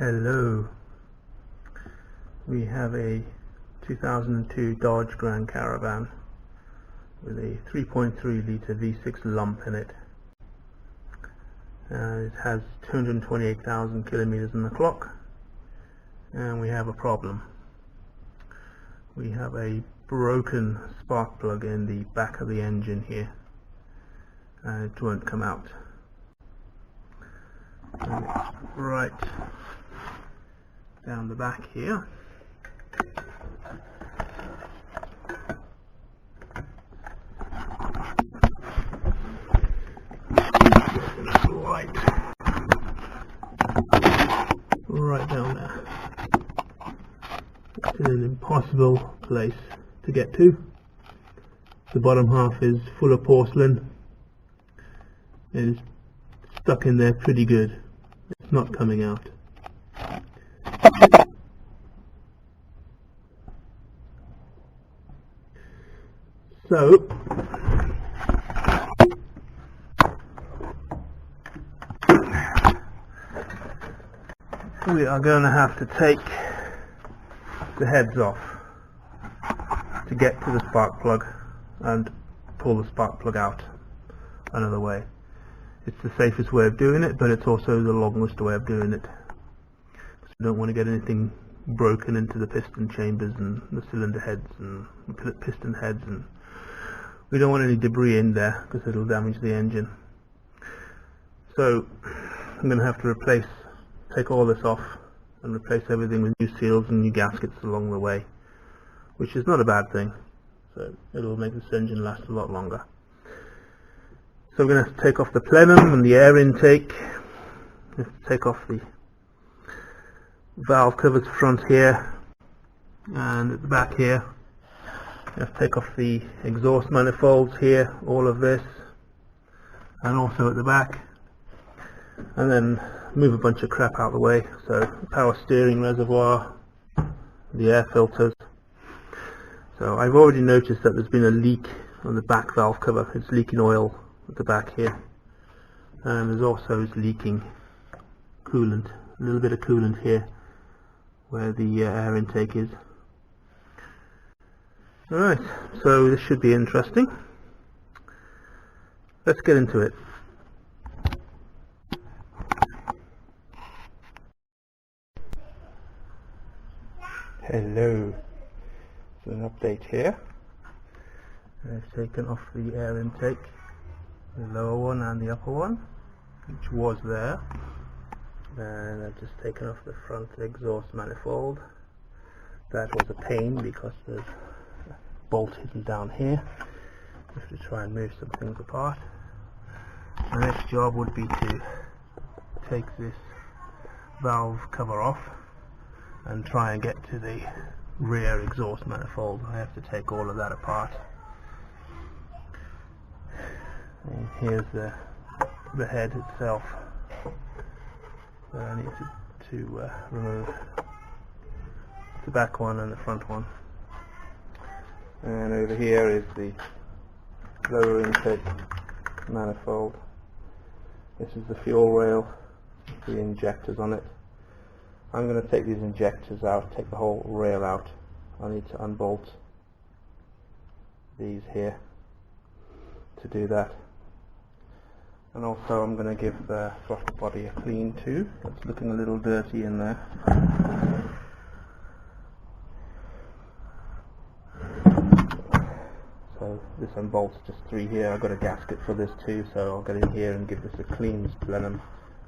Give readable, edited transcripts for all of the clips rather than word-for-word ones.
Hello. We have a 2002 Dodge Grand Caravan with a 3.3 litre V6 lump in it. It has 228,000 kilometers on the clock, and we have a problem. We have a broken spark plug in the back of the engine here, and it won't come out. And it's right down the back here. Right down there. It's in an impossible place to get to. The bottom half is full of porcelain. It is stuck in there pretty good. It's not coming out. So we are going to have to take the heads off to get to the spark plug and pull the spark plug out another way. It's the safest way of doing it, but it's also the longest way of doing it. So you don't want to get anything broken into the piston chambers and the cylinder heads and piston heads, and we don't want any debris in there because it'll damage the engine. So I'm going to have to take all this off and replace everything with new seals and new gaskets along the way, which is not a bad thing. So it'll make this engine last a lot longer. So we're going to have to take off the plenum and the air intake. We have to take off the valve covers front here and at the back here. We have to take off the exhaust manifolds here, all of this, and also at the back, and then move a bunch of crap out of the way. So the power steering reservoir, the air filters. So I've already noticed that there's been a leak on the back valve cover. It's leaking oil at the back here, and there's also leaking coolant, a little bit of coolant here where the air intake is. Alright, so this should be interesting. Let's get into it. Hello. So an update here. I've taken off the air intake, the lower one and the upper one, which was there, and I've just taken off the front exhaust manifold. That was a pain because there's a bolt hidden down here. I have to try and move some things apart. My next job would be to take this valve cover off and try and get to the rear exhaust manifold. I have to take all of that apart. And here's the head itself that I need to remove. The back one and the front one. And over here is the lower intake manifold. This is the fuel rail, the injectors on it. I'm going to take these injectors out, take the whole rail out. I need to unbolt these here to do that. And also I'm going to give the throttle body a clean too. It's looking a little dirty in there. So this unbolts just three here. I've got a gasket for this too, so I'll get in here and give this a clean plenum.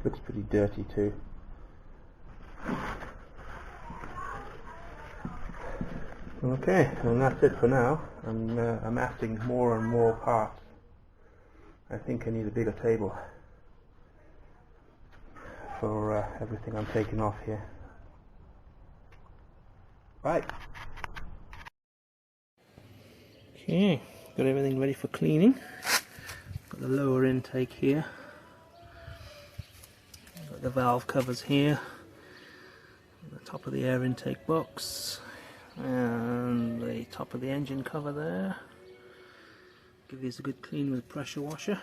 Looks pretty dirty too. Okay, and that's it for now. I'm amassing more and more parts. I think I need a bigger table for everything I'm taking off here. Right. Okay, got everything ready for cleaning. Got the lower intake here. Got the valve covers here. The top of the air intake box. And the top of the engine cover there. Give these a good clean with a pressure washer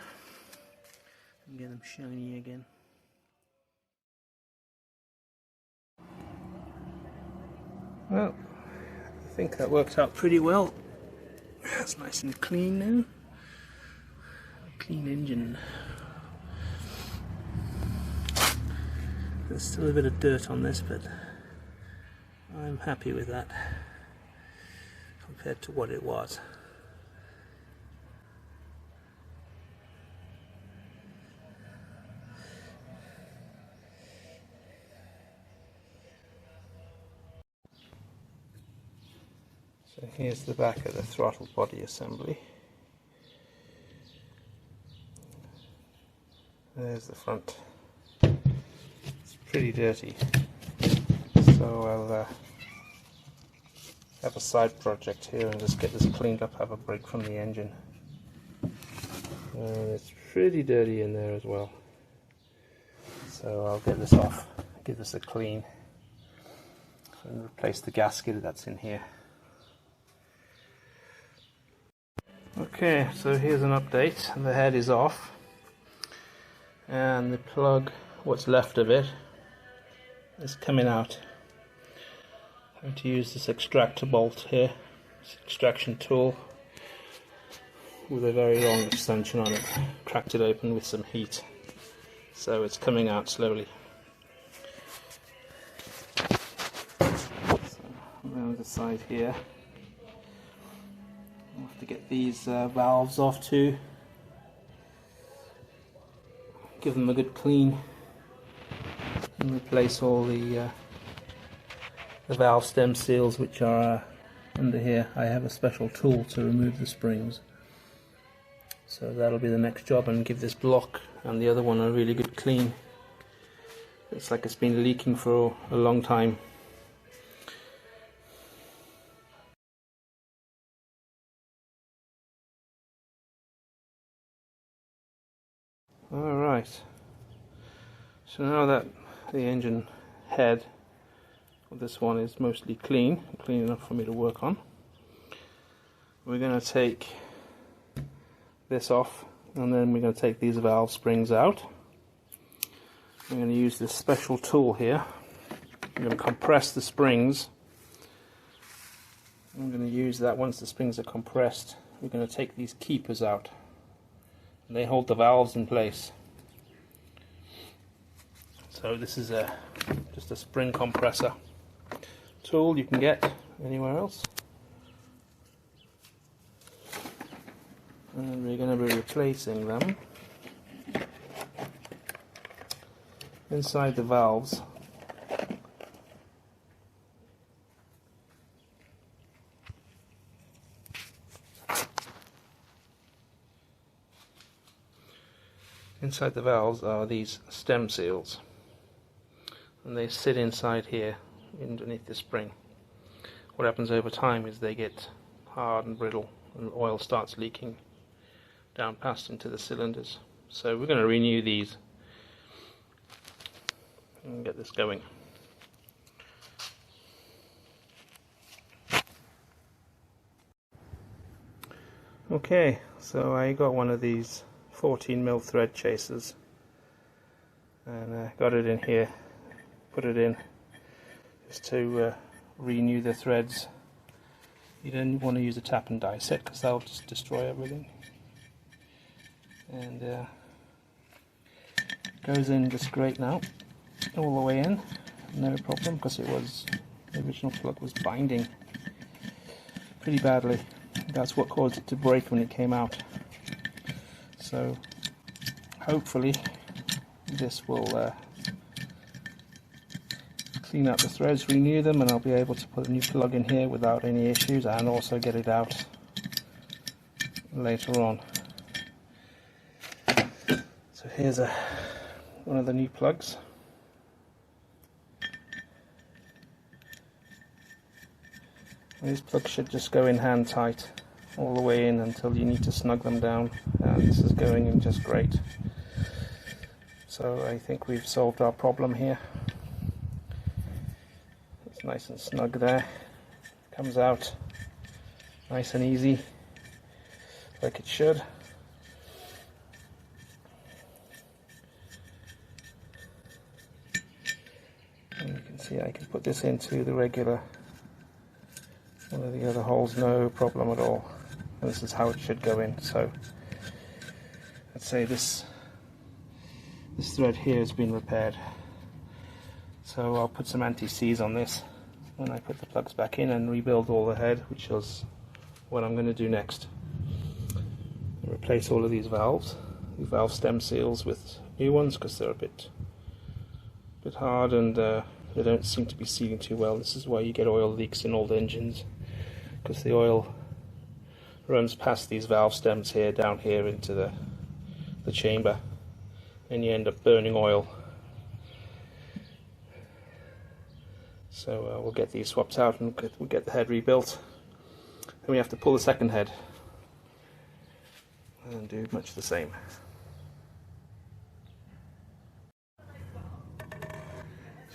and get them shiny again. Well, I think that worked out pretty well. It's nice and clean now. Clean engine. There's still a bit of dirt on this, but I'm happy with that compared to what it was. So here's the back of the throttle body assembly. There's the front. It's pretty dirty, so I'll have a side project here and just get this cleaned up, have a break from the engine. And it's pretty dirty in there as well, so I'll get this off, give this a clean, and replace the gasket that's in here. Okay, so here's an update. The head is off, and the plug, what's left of it, is coming out. I'm going to use this extractor bolt here, this extraction tool, with a very long extension on it. Cracked it open with some heat, so it's coming out slowly. So around the side here, I'll have to get these valves off too. Give them a good clean and replace all the valve stem seals which are under here. I have a special tool to remove the springs, so that'll be the next job, and give this block and the other one a really good clean. It's like it's been leaking for a long time. Alright, so now that the engine head of this one is mostly clean enough for me to work on, we're going to take this off, and then we're going to take these valve springs out. I'm going to use this special tool here. I'm going to compress the springs. I'm going to use that once the springs are compressed. We're going to take these keepers out. They hold the valves in place. So this is just a spring compressor tool you can get anywhere else. And we're going to be replacing them inside the valves. Inside the valves are these stem seals, and they sit inside here underneath the spring. What happens over time is they get hard and brittle, and oil starts leaking down past into the cylinders. So we're going to renew these and get this going. Okay, so I got one of these 14mm thread chasers, and got it in here, put it in just to renew the threads. You don't want to use a tap and die set because that'll just destroy everything. And goes in just great now, all the way in, no problem, because the original plug was binding pretty badly. That's what caused it to break when it came out. So hopefully this will clean out the threads, renew them, and I'll be able to put a new plug in here without any issues, and also get it out later on. So here's one of the new plugs. These plugs should just go in hand tight all the way in until you need to snug them down, and this is going in just great. So I think we've solved our problem here. It's nice and snug there, comes out nice and easy like it should. And you can see I can put this into the regular One of the other holes, no problem at all. This is how it should go in. So let's say this thread here has been repaired. So I'll put some anti-seize on this when I put the plugs back in and rebuild all the head, which is what I'm going to do next. Replace all of these valve stem seals with new ones because they're a bit hard and they don't seem to be sealing too well. This is why you get oil leaks in old engines, because the oil runs past these valve stems here, down here into the chamber, and you end up burning oil. So we'll get these swapped out and we'll get the head rebuilt. Then we have to pull the second head and do much the same.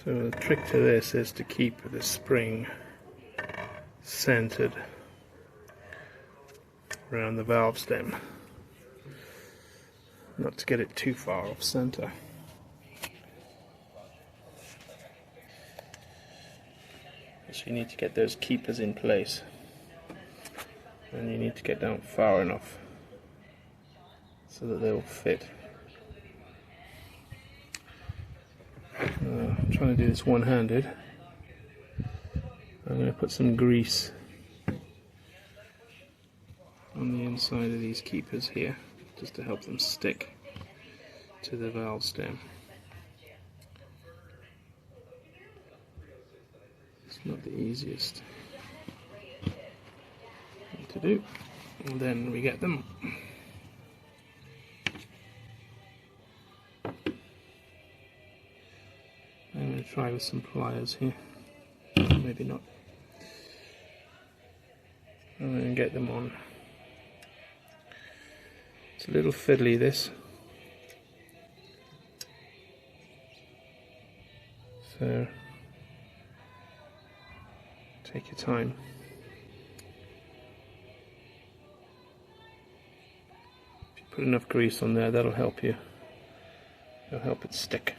So the trick to this is to keep the spring centered around the valve stem, not to get it too far off center. So you need to get those keepers in place, and you need to get down far enough so that they will fit. I'm trying to do this one-handed. I'm going to put some grease on the inside of these keepers here, just to help them stick to the valve stem. It's not the easiest thing to do. And then we get them. I'm going to try with some pliers here. Maybe not. I'm going to get them on. It's a little fiddly, this. So take your time. If you put enough grease on there, that'll help you. It'll help it stick.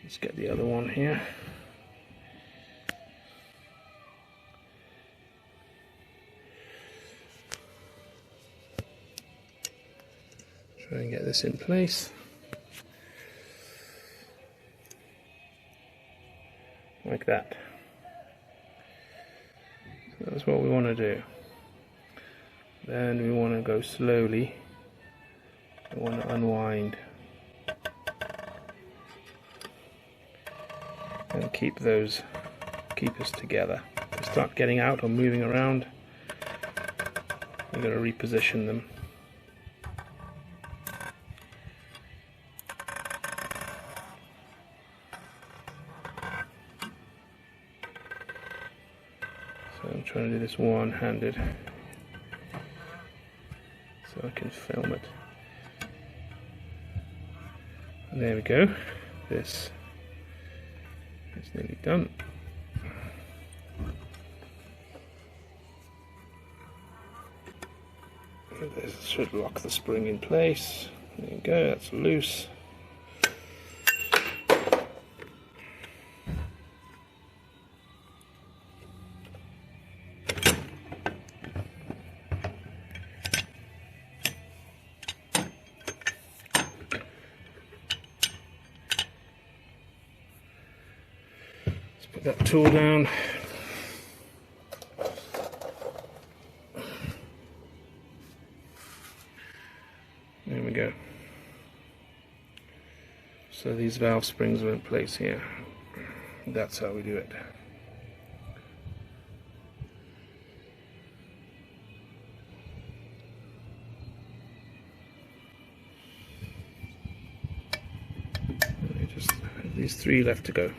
Let's get the other one here. Try and get this in place. Like that. So that's what we want to do. Then we want to go slowly. We want to unwind and keep those keepers together. If they start getting out or moving around, we're going to reposition them. So I'm trying to do this one-handed so I can film it. And there we go. This is nearly done. This should lock the spring in place. There you go, that's loose. Put that tool down. There we go. So these valve springs are in place here. That's how we do it. I just have these 3 left to go.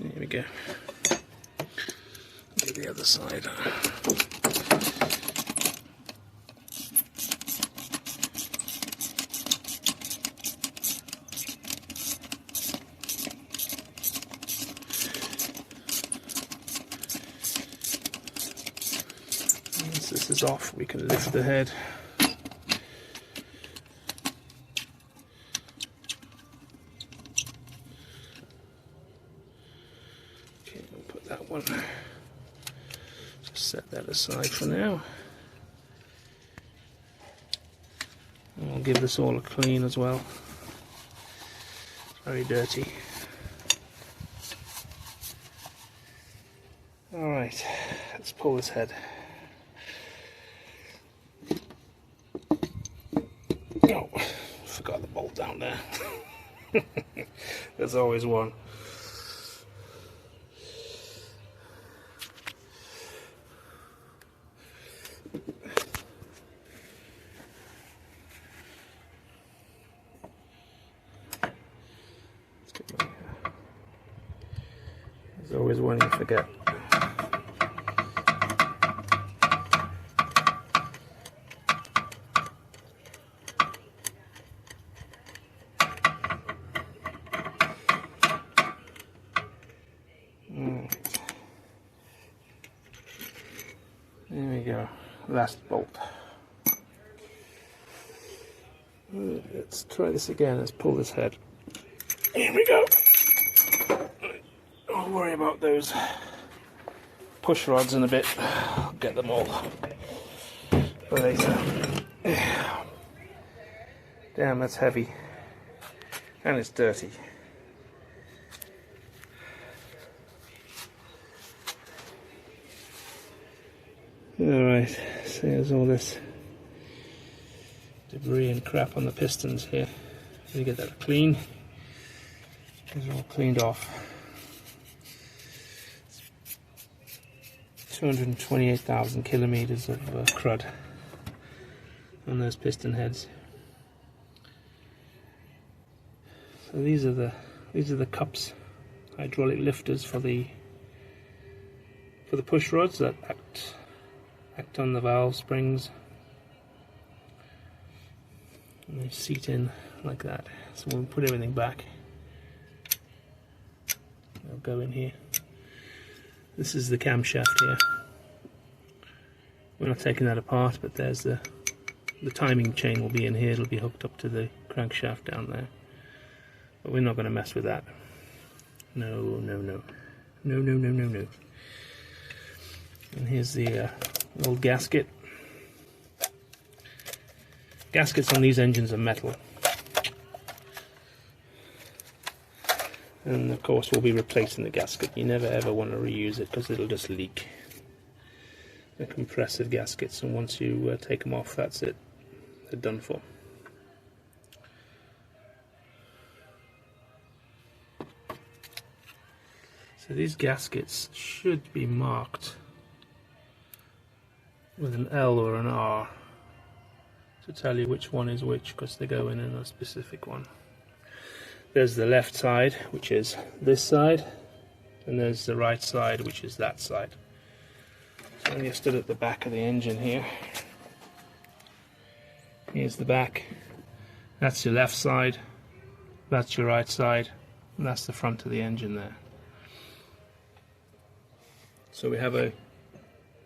Here we go. Do the other side. Once this is off, we can lift the head. Okay, we'll put that one. Just set that aside for now. And I'll give this all a clean as well. It's very dirty. Alright, let's pull this head. Oh, forgot the bolt down there. There's always one. There's always one you forget. There we go, last bolt. Let's try this again, let's pull this head. Here we go. I'll worry about those push rods in a bit. I'll get them all for later. Damn, that's heavy. And it's dirty. Alright, so there's all this debris and crap on the pistons here. We get that clean. It's all cleaned off. 228,000 kilometers of crud on those piston heads. So these are the cups, hydraulic lifters for the push rods that act on the valve springs, and they seat in like that. So we'll put everything back. They'll go in here. This is the camshaft here. We're not taking that apart, but there's the timing chain will be in here. It'll be hooked up to the crankshaft down there. But we're not going to mess with that. No, no, no. No, no, no, no, no. And here's the old gasket. Gaskets on these engines are metal. And of course we'll be replacing the gasket. You never ever want to reuse it because it'll just leak. They're compressive gaskets, and once you take them off, that's it. They're done for. So these gaskets should be marked with an L or an R to tell you which one is which, because they go in a specific one. There's the left side, which is this side, and there's the right side, which is that side. So when you're stood at the back of the engine here, here's the back, that's your left side, that's your right side, and that's the front of the engine there. So we have a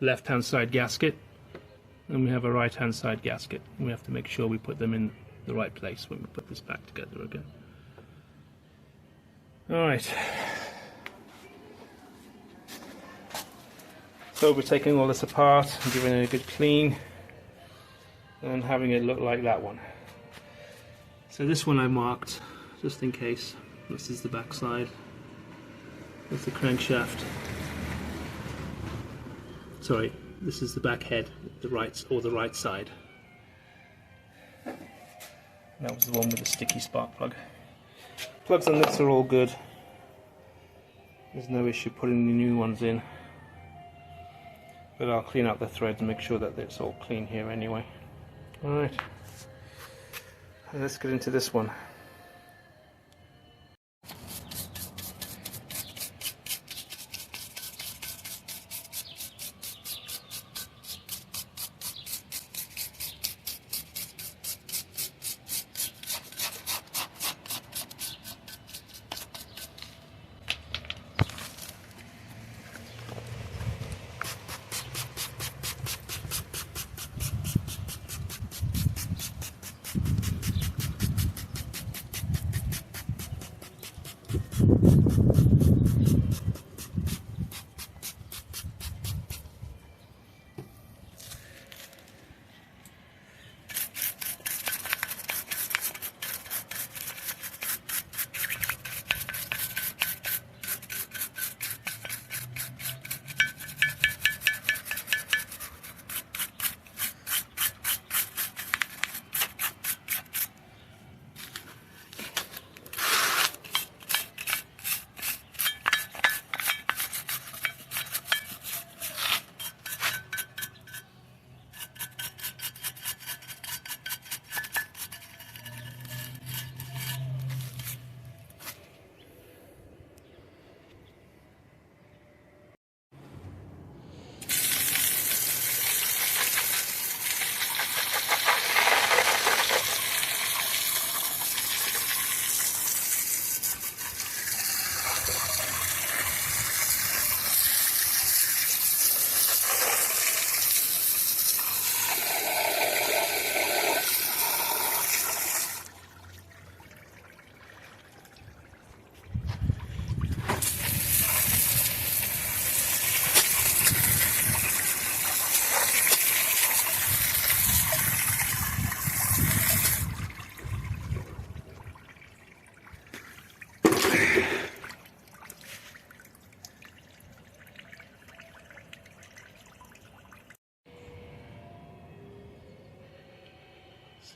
left hand side gasket and we have a right hand side gasket, and we have to make sure we put them in the right place when we put this back together again. Alright, so we're taking all this apart and giving it a good clean and having it look like that one. So this one I marked just in case. This is the back side. That's the crankshaft. Sorry, this is the back head, the right side. That was the one with the sticky spark plug. Plugs on this are all good. There's no issue putting the new ones in. But I'll clean out the threads and make sure that it's all clean here anyway. Alright, let's get into this one.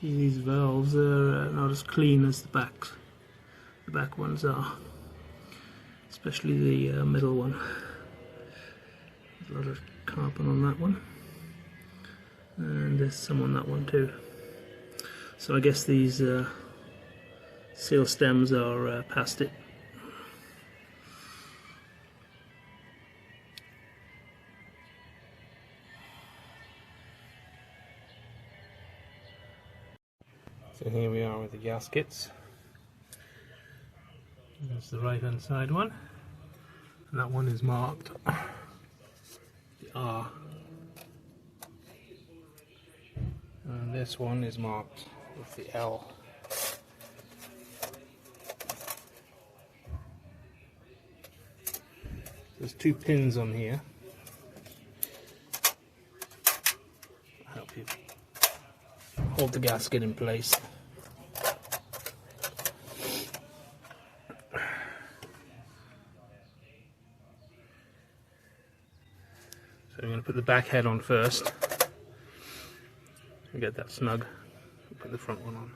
See, these valves are not as clean as the back ones are, especially the middle one. There's a lot of carbon on that one, and there's some on that one too. So I guess these seal stems are past it. So here we are with the gaskets. There's the right hand side one, and that one is marked the R, and this one is marked with the L. There's two pins on here. Help you hold the gasket in place. So I'm going to put the back head on first. Get that snug. Put the front one on.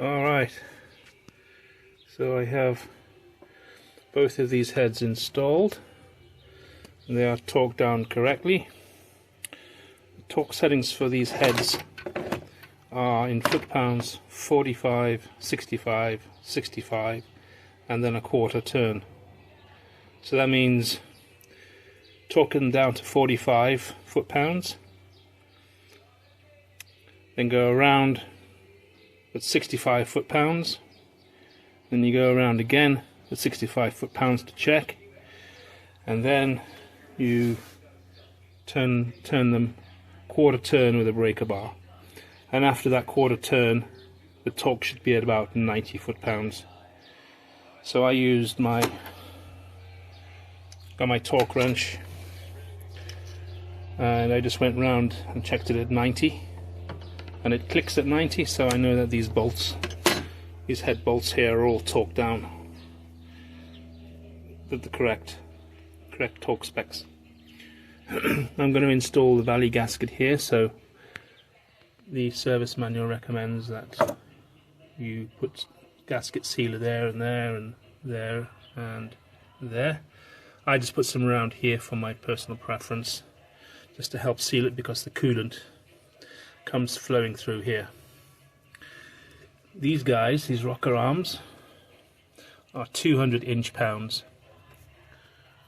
Alright, so I have both of these heads installed. They are torqued down correctly. The torque settings for these heads are in foot-pounds: 45, 65, 65, and then a quarter turn. So that means torque them down to 45 foot-pounds, then go around with 65 foot-pounds, then you go around again with 65 foot-pounds to check, and then you turn them quarter turn with a breaker bar, and after that quarter turn the torque should be at about 90 foot-pounds. So I used got my torque wrench and I just went round and checked it at 90, and it clicks at 90, so I know that these head bolts here are all torqued down with the correct torque specs. I'm going to install the valley gasket here, so the service manual recommends that you put gasket sealer there and there and there and there. I just put some around here for my personal preference, just to help seal it, because the coolant comes flowing through here. These guys, these rocker arms, are 200 inch-pounds.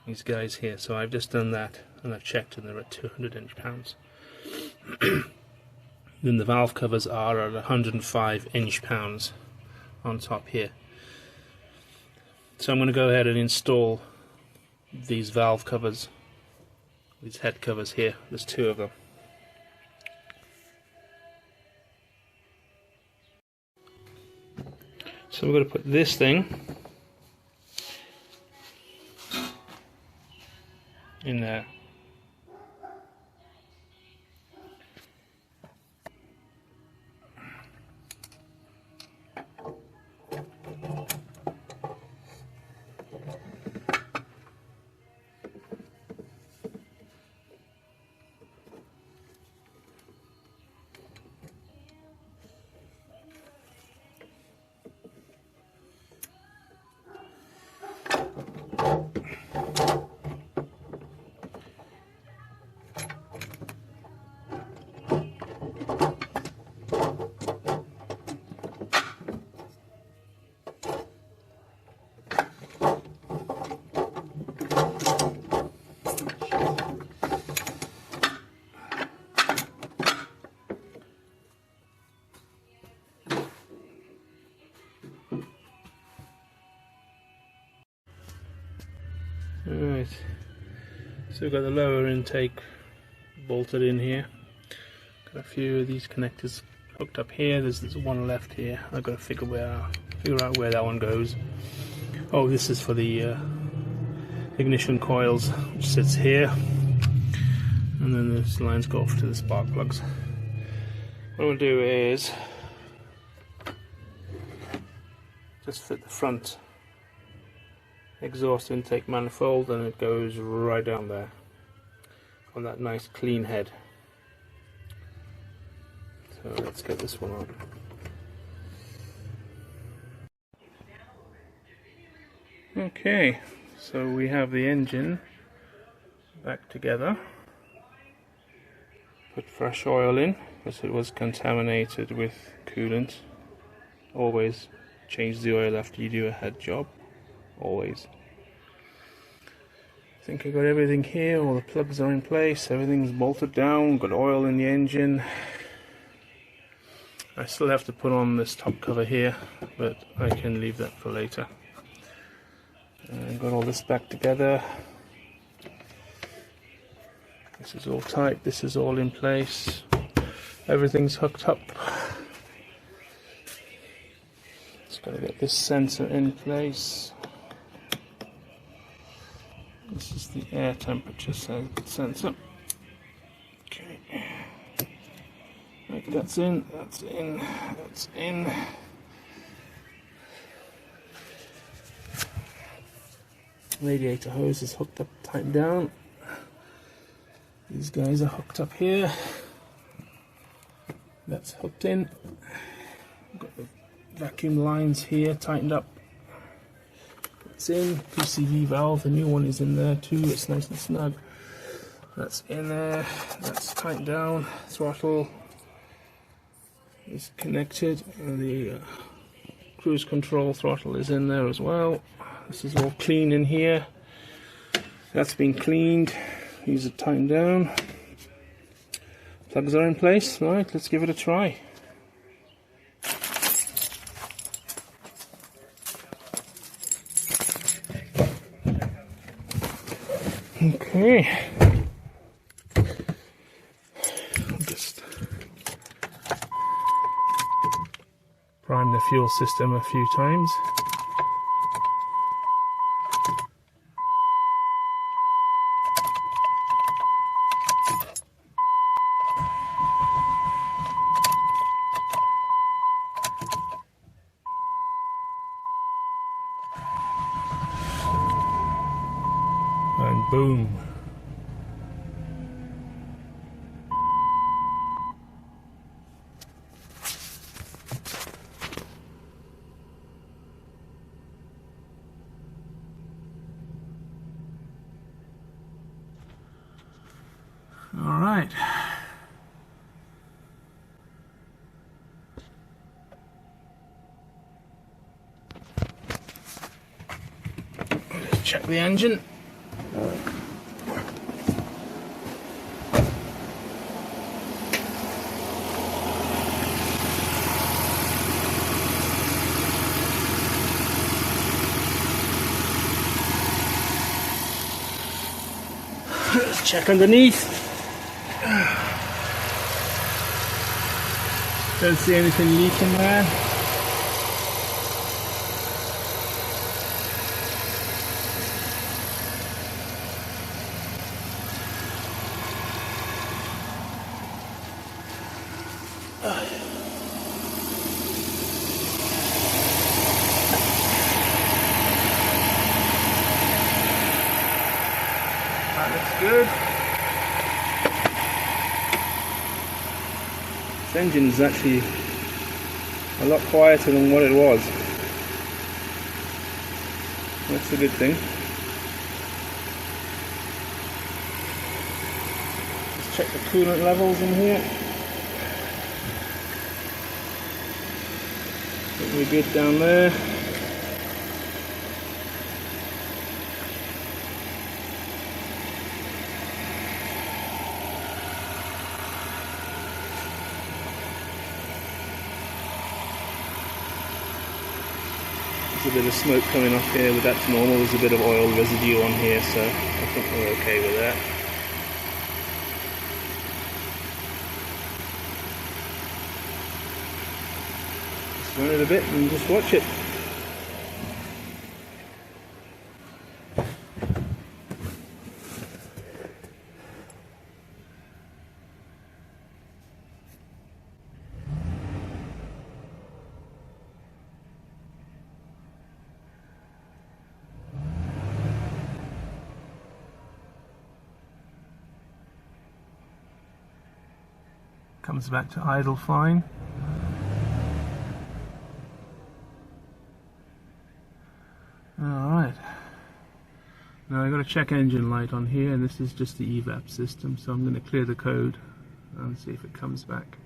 These guys here, so I've just done that and I've checked and they're at 200 inch-pounds. Then the valve covers are at 105 inch-pounds on top here. So I'm going to go ahead and install these valve covers, these head covers here. There's two of them. So we're going to put this thing in there. Alright, so we've got the lower intake bolted in here. Got a few of these connectors hooked up here. There's one left here. I've got to figure out where that one goes. Oh, this is for the ignition coils, which sits here, and then this lines go off to the spark plugs. What we'll do is just fit the front exhaust intake manifold, and it goes right down there. on that nice clean head. So let's get this one on. Okay, so we have the engine back together. Put fresh oil in because it was contaminated with coolant. Always change the oil after you do a head job. Always. I think I got everything here, all the plugs are in place, everything's bolted down, got oil in the engine. I still have to put on this top cover here, but I can leave that for later. Got all this back together. This is all tight, this is all in place. Everything's hooked up. Just gotta get this sensor in place. This is the air temperature sensor. Okay. Right, that's in, that's in, that's in. Radiator hose is hooked up, tightened down. These guys are hooked up here. That's hooked in. Got the vacuum lines here tightened up. It's in. PCV valve, the new one is in there too. It's nice and snug. That's in there. That's tightened down. Throttle is connected. And the cruise control throttle is in there as well. This is all clean in here. That's been cleaned. These are tightened down. Plugs are in place. Right, let's give it a try. Okay. I'll just prime the fuel system a few times. And boom. All right. Let's check the engine. Let's check underneath. Don't see anything leaking there. That looks good. This engine is actually a lot quieter than what it was. That's a good thing. Let's check the coolant levels in here. I think we're good down there. There's a bit of smoke coming off here, but that's normal. There's a bit of oil residue on here, so I think we're okay with that. Just run it a bit and just watch it. Comes back to idle fine. Alright. Now I've got a check engine light on here, and this is just the evap system, so I'm going to clear the code and see if it comes back.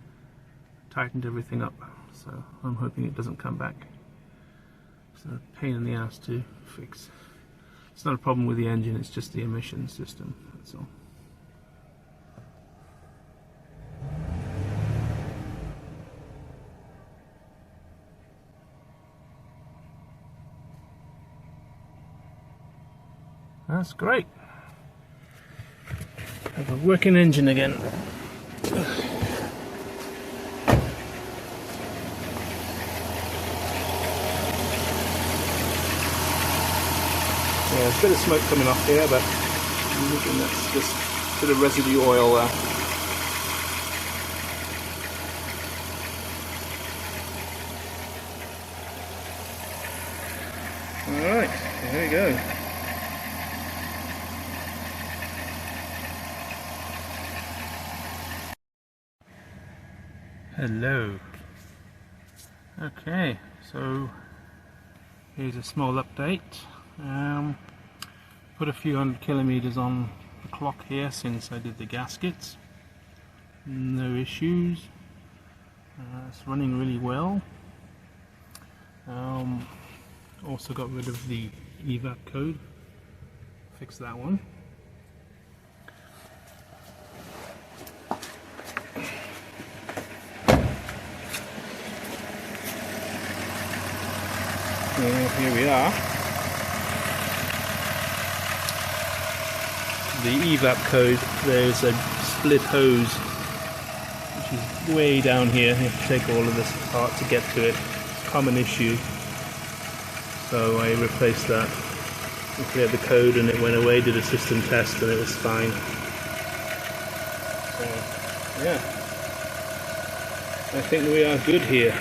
Tightened everything up, so I'm hoping it doesn't come back. It's a pain in the ass to fix. It's not a problem with the engine, it's just the emission system, that's all. That's great. Have a working engine again. Yeah, there's a bit of smoke coming off here, but I'm thinking that's just a bit of residue oil there. Alright, here we go. Hello. Okay, so here's a small update. Put a few hundred kilometers on the clock here since I did the gaskets. No issues. It's running really well. Also got rid of the evap code. Fixed that one. Here we are. The evap code, there's a split hose which is way down here. You have to take all of this apart to get to it. Common issue. So I replaced that and cleared the code, and it went away, did a system test, and it was fine. So yeah, I think we are good here.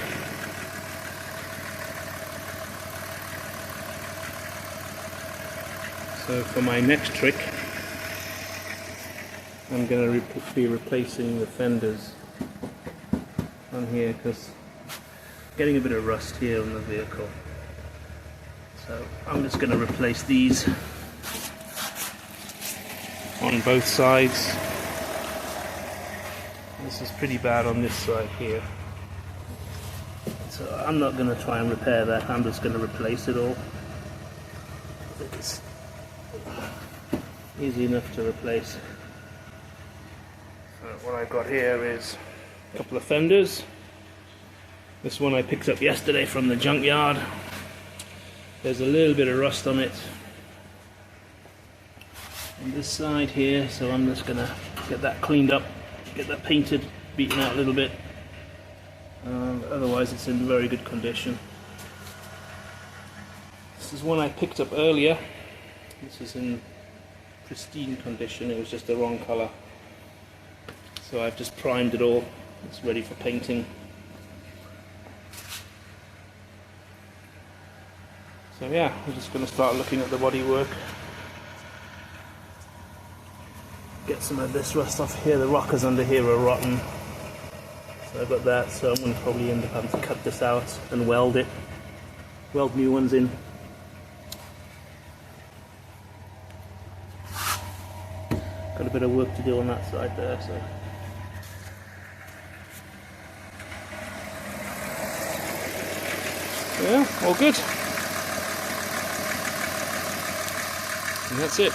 So for my next trick, I'm going to be replacing the fenders on here, because getting a bit of rust here on the vehicle. So I'm just going to replace these on both sides. This is pretty bad on this side here. So I'm not going to try and repair that, I'm just going to replace it all. It's easy enough to replace. So what I've got here is a couple of fenders. This one I picked up yesterday from the junkyard. There's a little bit of rust on it on this side here, so I'm just gonna get that cleaned up, get that painted, beaten out a little bit. Otherwise it's in very good condition. This is one I picked up earlier. This is in pristine condition, it was just the wrong colour. So I've just primed it all, it's ready for painting. So yeah, I'm just going to start looking at the bodywork. Get some of this rust off here, the rockers under here are rotten. So I've got that, so I'm going to probably end up having to cut this out and weld it. Weld new ones in. Got a bit of work to do on that side there, so. Yeah, all good. And that's it.